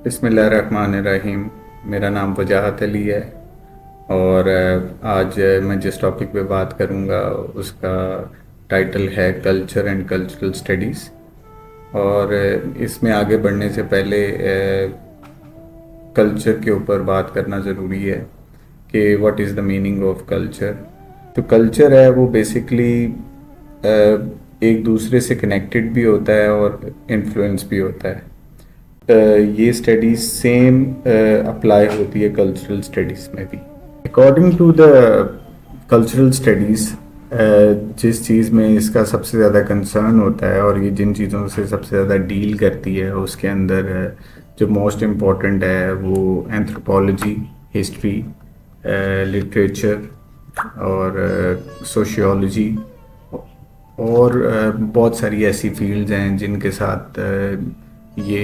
बिस्मिल्लाहिर्रहमानिर्रहीम। मेरा नाम वजाहत अली है और आज मैं जिस टॉपिक पे बात करूँगा उसका टाइटल है कल्चर एंड कल्चरल स्टडीज़। और इसमें आगे बढ़ने से पहले कल्चर के ऊपर बात करना ज़रूरी है कि what is the meaning of culture. जो कल्चर है वो बेसिकली एक दूसरे से कनेक्टेड भी होता है और इन्फ्लुएंस भी होता है। ये स्टडीज़ सेम अप्लाई होती है कल्चरल स्टडीज़ में भी। According to the cultural studies जिस चीज़ में इसका सबसे ज़्यादा कंसर्न होता है और ये जिन चीज़ों से सबसे ज़्यादा डील करती है उसके अंदर जो मोस्ट इम्पॉर्टेंट है वो एंथ्रोपोलॉजी, हिस्ट्री, लिटरेचर और सोशियोलॉजी और बहुत सारी ऐसी फील्ड्स हैं जिनके साथ ये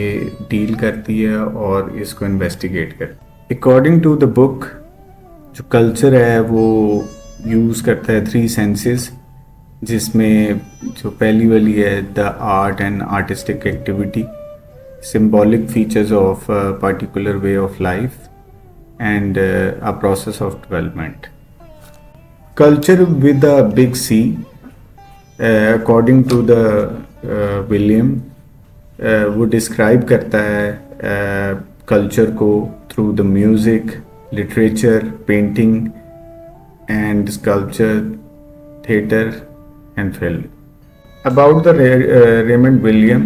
डील करती है और इसको इन्वेस्टिगेट करती है। अकॉर्डिंग टू द बुक जो कल्चर है वो यूज़ करता है 3 सेंसेस, जिसमें जो पहली वाली है the art and artistic activity, symbolic features of a particular way of life and a process of development. Culture with a big C, according to the William, वो डिस्क्राइब करता है कल्चर को through the music, literature, painting and sculpture, theatre and film. About the Raymond William,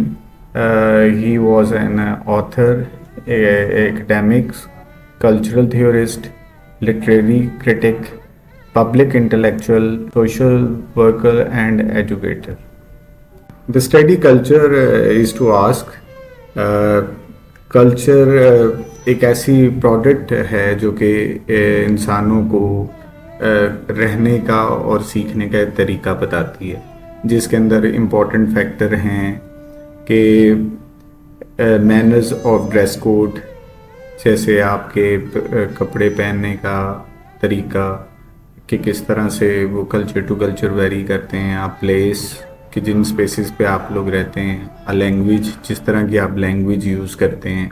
he was an author, academic, cultural theorist, literary critic, public intellectual, social worker and educator. The study culture is to ask, culture एक ऐसी product है जो कि इंसानों को रहने का और सीखने का एक तरीका बताती है, जिसके अंदर इम्पोर्टेंट फैक्टर हैं कि मैनर्स ऑफ ड्रेस कोड, जैसे आपके कपड़े पहनने का तरीका कि किस तरह से वो कल्चर टू कल्चर वेरी करते हैं, आप प्लेस कि जिन स्पेसिस पे आप लोग रहते हैं, अ लैंग्वेज जिस तरह की आप लैंग्वेज यूज़ करते हैं,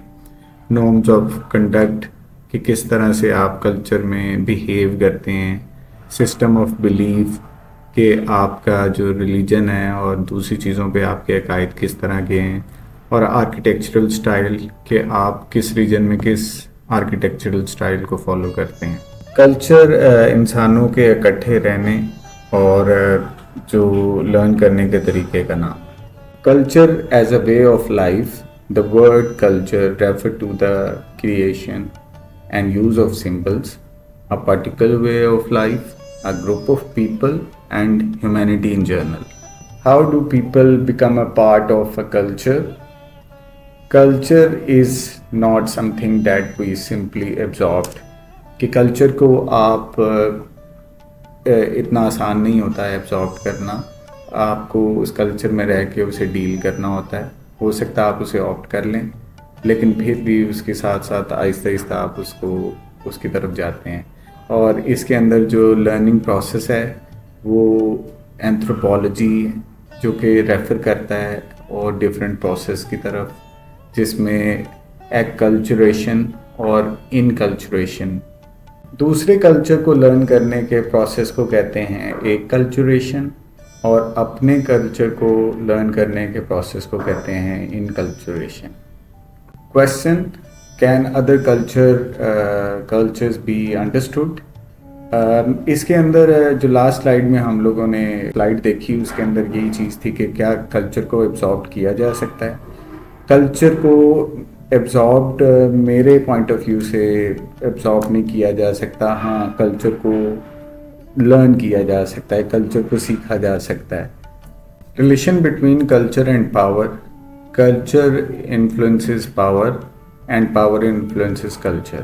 नॉर्म्स ऑफ कंडक्ट कि किस तरह से आप कल्चर में बिहेव करते हैं, सिस्टम ऑफ बिलीफ कि आपका जो रिलीजन है और दूसरी चीज़ों पे आपके अकायद किस तरह के हैं, और आर्किटेक्चरल स्टाइल कि आप किस रीजन में किस आर्किटेक्चरल स्टाइल को फॉलो करते हैं। कल्चर इंसानों के इकट्ठे रहने और जो लर्न करने के तरीके का नाम। Culture as a way of life, the word culture refer to the creation and use of symbols, a particular way of life, a group of people and humanity in general. How do people become a part of a culture? Culture is not something that we simply absorbed. कि culture को आप इतना आसान नहीं होता है absorb करना, आपको उस कल्चर में रह के उसे डील करना होता है। हो सकता है आप उसे ऑप्ट कर लें, लेकिन फिर भी उसके साथ साथ आहिस्ता आहिस्ता आप उसकी तरफ जाते हैं। और इसके अंदर जो लर्निंग प्रोसेस है वो एंथ्रोपोलॉजी जो कि रेफ़र करता है और डिफरेंट प्रोसेस की तरफ, जिसमें एक्कल्चरेशन और इनकल्चरेशन। दूसरे कल्चर को लर्न करने के प्रोसेस को कहते हैं एक्कल्चरेशन और अपने कल्चर को लर्न करने के प्रोसेस को कहते हैं inculturation. Question, can other cultures be understood? इसके अंदर जो लास्ट स्लाइड में हम लोगों ने स्लाइड देखी उसके अंदर यही चीज़ थी कि क्या कल्चर को एब्जॉर्ब किया जा सकता है। कल्चर को एब्जॉर्ब्ड मेरे पॉइंट ऑफ व्यू से एब्जॉर्ब नहीं किया जा सकता। हाँ, कल्चर को लर्न किया जा सकता है, कल्चर को सीखा जा सकता है। Relation between culture and power, culture influences power and power influences culture.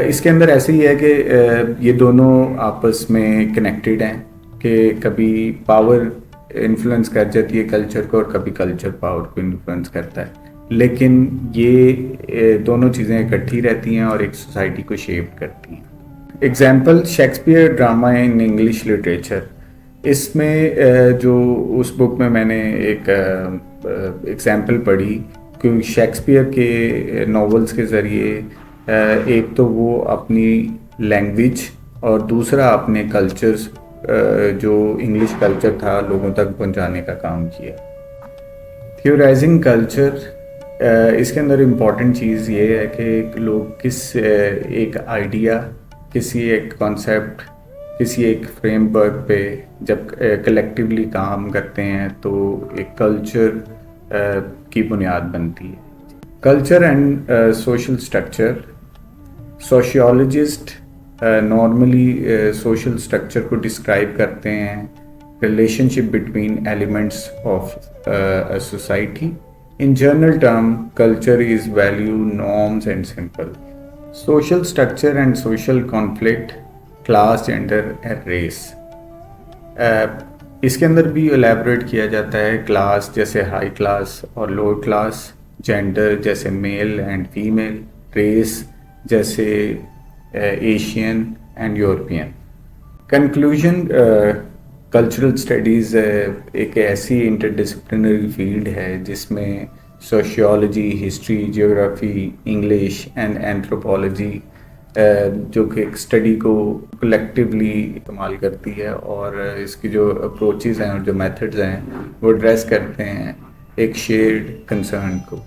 इसके अंदर ऐसे ही है कि ये दोनों आपस में कनेक्टेड हैं कि कभी पावर इन्फ्लुएंस कर जाती है कल्चर को और कभी कल्चर पावर को इन्फ्लुएंस करता है, लेकिन ये दोनों चीज़ें इकट्ठी रहती हैं और एक सोसाइटी को शेप करती हैं। Example, Shakespeare drama in English literature. इसमें जो उस बुक में मैंने एक एग्जाम्पल पढ़ी क्योंकि शेक्सपियर के नॉवेल्स के ज़रिए एक तो वो अपनी लैंग्वेज और दूसरा अपने कल्चर्स जो इंग्लिश कल्चर था लोगों तक पहुंचाने का काम किया। थियोराइजिंग कल्चर इसके अंदर इम्पॉर्टेंट चीज़ ये है कि लोग एक आइडिया, किसी एक कॉन्सेप्ट, किसी एक फ्रेमवर्क पे जब कलेक्टिवली काम करते हैं तो एक कल्चर की बुनियाद बनती है। Culture and social structure, sociologist normally social structure को डिस्क्राइब करते हैं relationship between elements of a society. In general term culture is value, norms and simple. Social structure and social conflict, class, gender and race. इसके अंदर भी elaborate किया जाता है class जैसे हाई क्लास और लोअर क्लास, जेंडर जैसे male and female, race जैसे Asian and European. Conclusion, cultural studies एक ऐसी इंटरडिसिप्लिनरी फील्ड है जिसमें sociology, history, geography, English and anthropology जो कि एक स्टडी को कलेक्टिवली इस्तेमाल करती है और इसकी जो अप्रोचेज़ हैं और जो मेथड्स हैं वो एड्रेस करते हैं एक शेयर्ड कंसर्न को।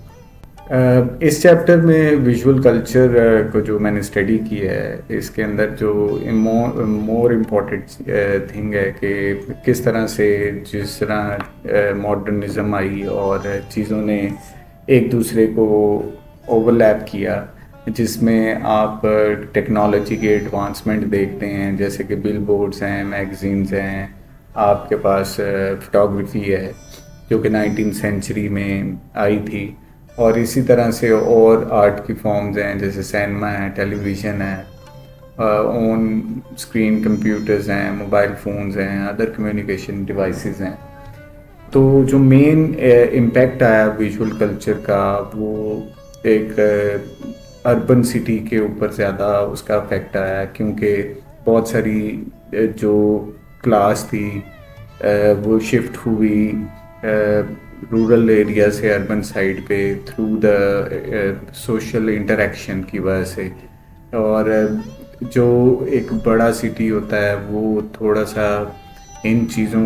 इस चैप्टर में विजुअल कल्चर को जो मैंने स्टडी की है, इसके अंदर जो मोर इम्पोर्टेंट थिंग है कि किस तरह से जिस तरह मॉडर्निज्म आई और चीज़ों ने एक दूसरे को ओवरलैप किया, जिसमें आप टेक्नोलॉजी के एडवांसमेंट देखते हैं जैसे कि बिल बोर्ड्स हैं, मैगज़ीन्स हैं, आपके पास फोटोग्राफी है जो कि 19th सेंचुरी में आई थी, और इसी तरह से और आर्ट की फॉर्म्स हैं जैसे सिनेमा है, टेलीविज़न है, ऑन स्क्रीन कंप्यूटर्स हैं, मोबाइल फ़ोन्स हैं, अदर कम्युनिकेशन डिवाइसेस हैं। तो जो मेन इम्पैक्ट आया विजुअल कल्चर का वो एक अर्बन सिटी के ऊपर ज़्यादा उसका इफेक्ट आया, क्योंकि बहुत सारी जो क्लास थी वो शिफ्ट हुई रूरल एरिया से अर्बन साइड पे थ्रू द सोशल इंटरेक्शन की वजह से। और जो एक बड़ा सिटी होता है वो थोड़ा सा इन चीज़ों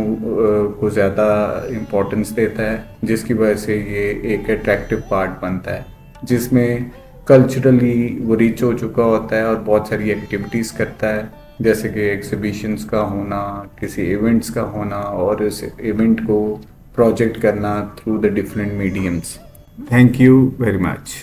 को ज़्यादा इम्पोर्टेंस देता है, जिसकी वजह से ये एक अट्रैक्टिव पार्ट बनता है जिसमें कल्चरली वो रिच हो चुका होता है और बहुत सारी एक्टिविटीज़ करता है, जैसे कि एग्जीबिशंस का होना, किसी इवेंट्स का होना और इस इवेंट को प्रोजेक्ट करना through the different mediums. Thank you very much.